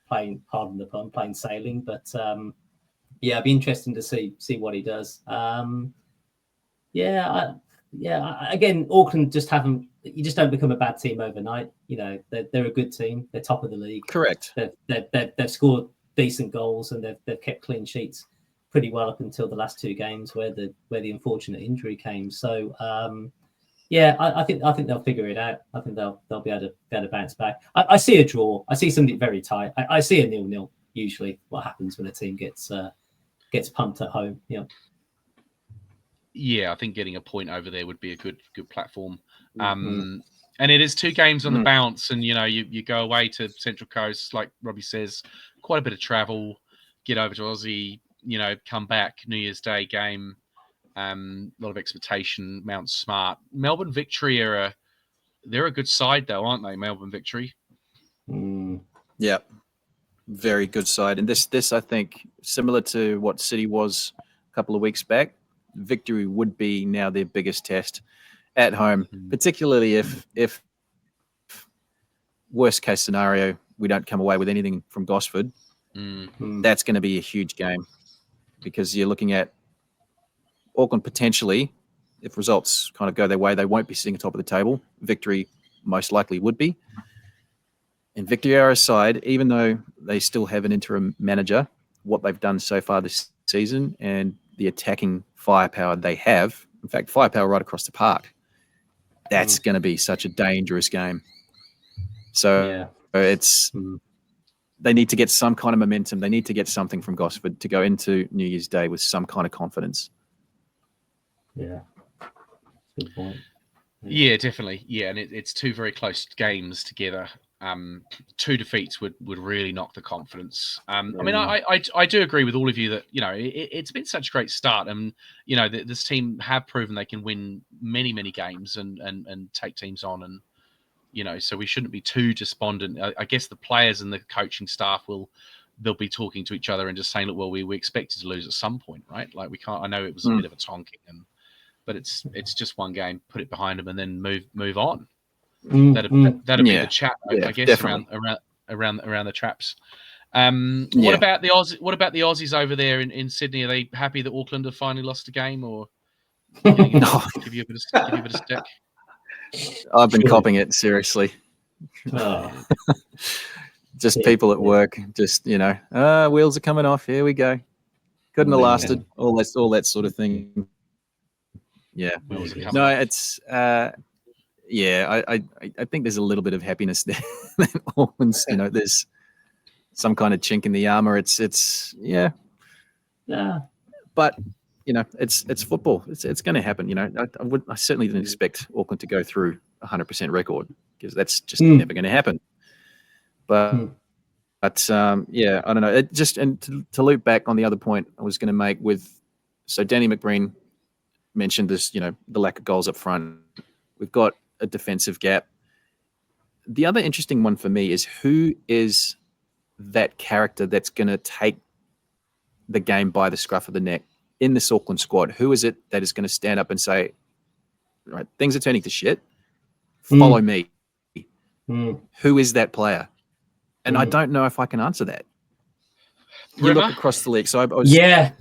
plain, pardon the pun, plain sailing. But it'd be interesting to see what he does. Again, Auckland just haven't. You just don't become a bad team overnight. They're a good team. They're top of the league. Correct. They've scored decent goals, and they've kept clean sheets pretty well up until the last 2 games where the unfortunate injury came. So. Yeah, I think they'll figure it out. I think they'll be able to bounce back. I see a draw. I see something very tight. I see a 0-0 usually. What happens when a team gets pumped at home? Yeah. Yeah, I think getting a point over there would be a good platform. And it is 2 games on the bounce, and you go away to Central Coast, like Robbie says, quite a bit of travel, get over to Aussie, come back, New Year's Day game. A lot of expectation. Mount Smart, Melbourne Victory they're a good side though, aren't they? Melbourne Victory. Yeah, very good side. And this I think similar to what City was a couple of weeks back. Victory would be now their biggest test at home, particularly if worst case scenario we don't come away with anything from Gosford. That's going to be a huge game because you're looking at Auckland potentially, if results kind of go their way, they won't be sitting atop of the table. Victory most likely would be. And Victory are aside, even though they still have an interim manager, what they've done so far this season and the attacking firepower they have, in fact, firepower right across the park, that's going to be such a dangerous game. So it's they need to get some kind of momentum. They need to get something from Gosford to go into New Year's Day with some kind of confidence. Yeah. Good point. Yeah, definitely. Yeah, and it's 2 very close games together. 2 defeats would really knock the confidence. I mean, I do agree with all of you that it's been such a great start, and this team have proven they can win many games and take teams on, and so we shouldn't be too despondent. I guess the players and the coaching staff they'll be talking to each other and just saying, look, well, we expected to lose at some point, right? Like we can't. I know it was a bit of a tonking, but it's just one game. Put it behind them and then move on. That'd be the chat, I guess, definitely. around the traps. What about the Aussies over there in Sydney? Are they happy that Auckland have finally lost a game, or give you a bit of stick? I've been copping it seriously. Just people at work, just wheels are coming off. Here we go. Couldn't have lasted. All that sort of thing. Yeah. No, it's I think there's a little bit of happiness there. Auckland's, there's some kind of chink in the armor. It's yeah. But it's football. It's going to happen. I certainly didn't expect Auckland to go through 100% record because that's just never going to happen. But I don't know. It just and to loop back on the other point I was going to make so Danny McBreen mentioned this, the lack of goals up front. We've got a defensive gap. The other interesting one for me is who is that character that's going to take the game by the scruff of the neck in this Auckland squad? Who is it that is going to stand up and say, right, things are turning to shit. Follow me. Who is that player? And I don't know if I can answer that. You look across the league. So I was, yeah,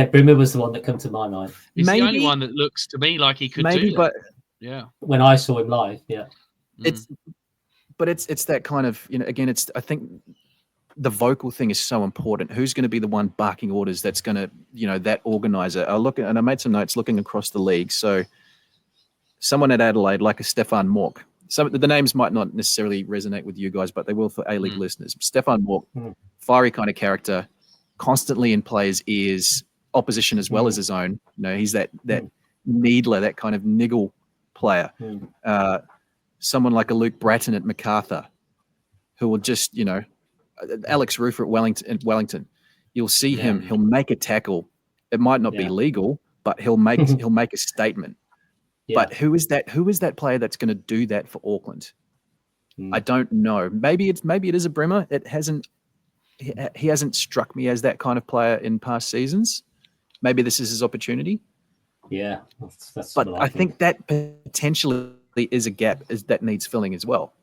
Brimmer was the one that come to my mind. He's the only one that looks to me like he could do that. But yeah, when I saw him live, it's that kind of again. I think the vocal thing is so important. Who's going to be the one barking orders? That's going to that organizer. I made some notes looking across the league. So someone at Adelaide, like a Stefan Mork. Some the names might not necessarily resonate with you guys, but they will for A-League listeners. Stefan Mork, fiery kind of character, constantly in players' ears, opposition as well as his own. He's that needler, that kind of niggle player. Someone like a Luke Bratton at MacArthur, who will just, Alex Roofer at Wellington. You'll see him. He'll make a tackle. It might not be legal, but he'll make a statement. Yeah. But who is that player that's going to do that for Auckland? I don't know. Maybe it is a Bremer. He hasn't struck me as that kind of player in past seasons. Maybe this is his opportunity. Yeah, that's but I think that potentially is a gap that needs filling as well.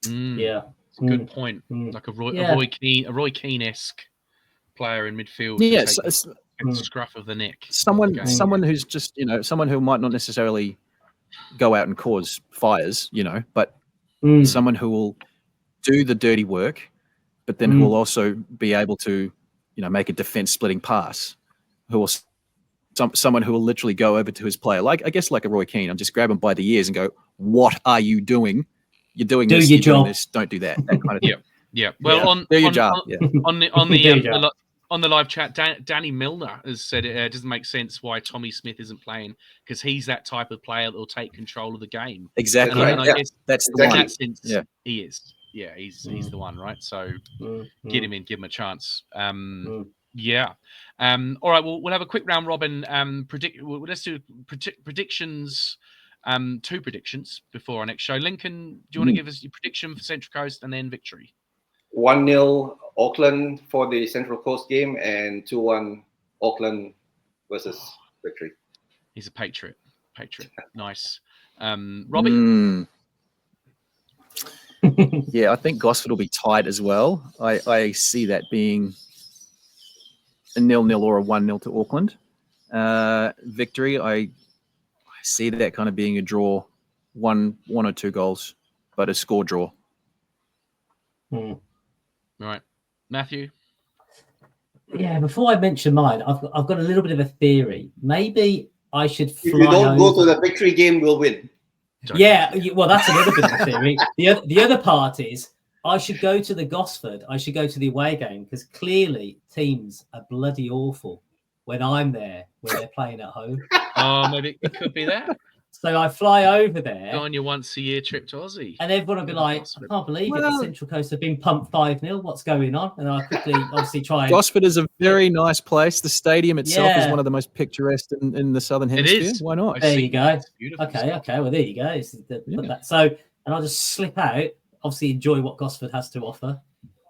Yeah, it's a good point. Like a Roy Keane-esque player in midfield. Yeah, scruff of the neck. Someone who's just someone who might not necessarily go out and cause fires, but someone who will do the dirty work, but then who will also be able to make a defense splitting pass, who will someone who will literally go over to his player, like I guess like a Roy Keane, and just grab him by the ears and go, "What are you doing? You're doing Do this. your You're doing job. this. Don't do that." That kind of thing. Yeah. Well, Do your job. on the live chat, Danny Milner has said it doesn't make sense why Tommy Smith isn't playing, because he's that type of player that will take control of the game. Exactly. And I guess that's the in one. that sense, he is. Yeah, he's the one, right? So get him in, give him a chance. Yeah. All right. We'll have a quick round robin. Let's do predictions. 2 predictions before our next show. Lincoln, do you want to give us your prediction for Central Coast and then victory? 1-0 Auckland for the Central Coast game, and 2-1 Auckland versus victory. He's a patriot. Nice. Robbie? Yeah, I think Gosford will be tight as well. I see that being a 0-0 or a 1-0 to Auckland. Victory, I see that kind of being a draw, one or 2 goals, but a score draw. Right. Matthew? Yeah, before I mention mine, I've got a little bit of a theory. Maybe I should fly If you don't go over. to the victory game, we'll win. Yeah, well, that's another bit of a theory. The other part is I should go to the Gosford. I should go to the away game, because clearly teams are bloody awful when I'm there, when they're playing at home. Oh, maybe it could be that. So I fly over there. Go on your once-a-year trip to Aussie. And everyone will be like, I can't believe it. The Central Coast have been pumped 5-0. What's going on? And I quickly, obviously, try. Gosford is a very nice place. The stadium itself is one of the most picturesque in the Southern Hemisphere. It is. Why not? There you go. Okay. Well, there you go. So, and I'll just slip out, obviously enjoy what Gosford has to offer.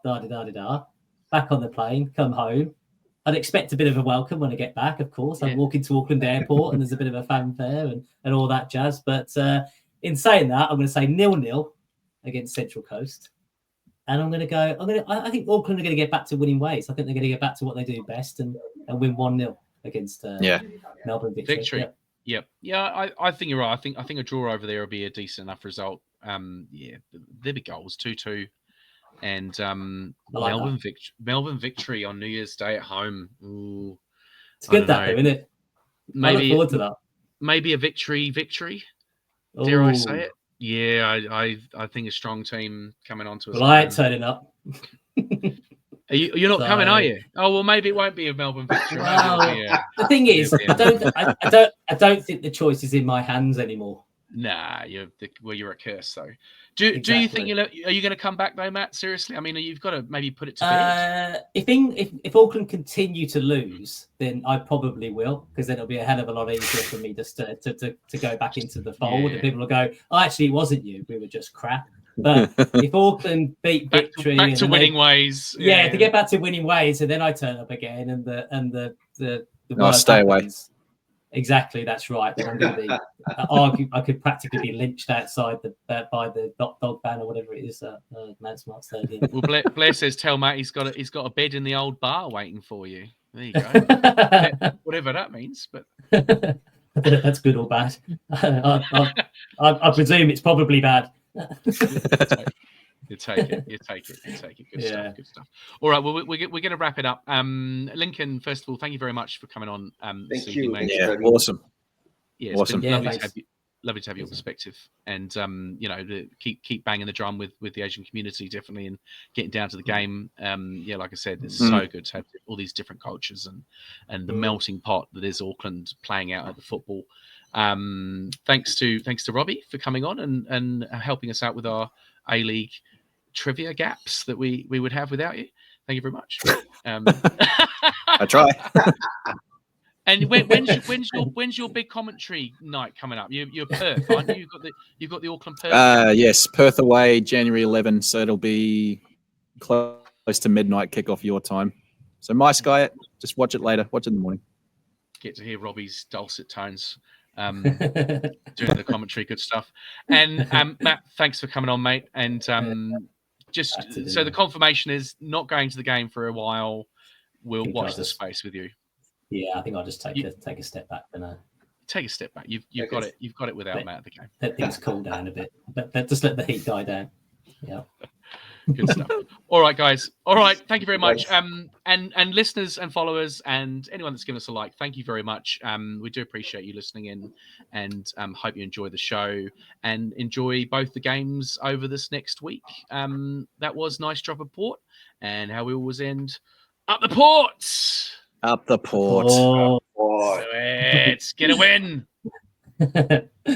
Da-da-da-da-da. Back on the plane, come home. I'd expect a bit of a welcome when I get back, of course. I'm walking to Auckland Airport and there's a bit of a fanfare and all that jazz. But in saying that, I'm going to say 0-0 against Central Coast. And I think Auckland are going to get back to winning ways. I think they're going to get back to what they do best and win 1-0 against Melbourne Victory. Yeah, I think you're right. I think a draw over there will be a decent enough result. There'll be goals, 2-2. And Melbourne victory on New Year's Day at home. Ooh, it's good that though, isn't it? I look forward to that. Maybe a victory. Dare I say it? Yeah, I think a strong team coming onto us. Well, I ain't turning up. You're not coming, are you? Oh well, maybe it won't be a Melbourne victory. Well, the thing is, I don't think the choice is in my hands anymore. Nah, you're a curse though. Do you think are you going to come back though, Matt? Seriously, I mean, you've got to maybe put it to bed. If Auckland continue to lose, then I probably will, because then it'll be a hell of a lot easier for me just to go back into the fold, and people will go, "Oh, actually, it wasn't you. We were just crap." But if Auckland beat Victory, back to winning ways, to get back to winning ways, and then I turn up again, and the I'll stay away. Exactly, that's right. Then I'm going to be I could practically be lynched outside by the dog ban or whatever it is. Mad Smart Stadium. Well, Blair says, "Tell Matt he's got a bed in the old bar waiting for you." There you go. Whatever that means, but that's good or bad. I presume it's probably bad. You take it. Good stuff. All right. Well, we're going to wrap it up. Lincoln, first of all, thank you very much for coming on. Thank you. Mate. Yeah, awesome. Yeah, it's been lovely to have your Awesome. perspective, and keep banging the drum with the Asian community, definitely, and getting down to the game. Like I said, it's so good to have all these different cultures and the melting pot that is Auckland playing out at the football. Thanks to Robbie for coming on and helping us out with our A-League trivia gaps that we would have without you. Thank you very much. I try. And when's your big commentary night coming up? You're Perth, aren't you? You've got the Auckland Perth. Yes, Perth away, January 11. So it'll be close to midnight kickoff your time. So my Sky it. Just watch it later. Watch it in the morning. Get to hear Robbie's dulcet tones doing the commentary. Good stuff. And Matt, thanks for coming on, mate. And so the confirmation is not going to the game for a while. We'll watch the space with you. Yeah, I think I'll just take a step back. Take a step back. You've got it. You've got it without Matt at the game. Let things cool down a bit. But just let the heat die down. Yeah. Good stuff. All right, guys. All right. Thank you very much. And listeners and followers and anyone that's given us a like, thank you very much. We do appreciate you listening in, and hope you enjoy the show and enjoy both the games over this next week. That was Nice Drop of Port, and how we always end up the ports. Up the port. Oh. Boy. So it's get a win.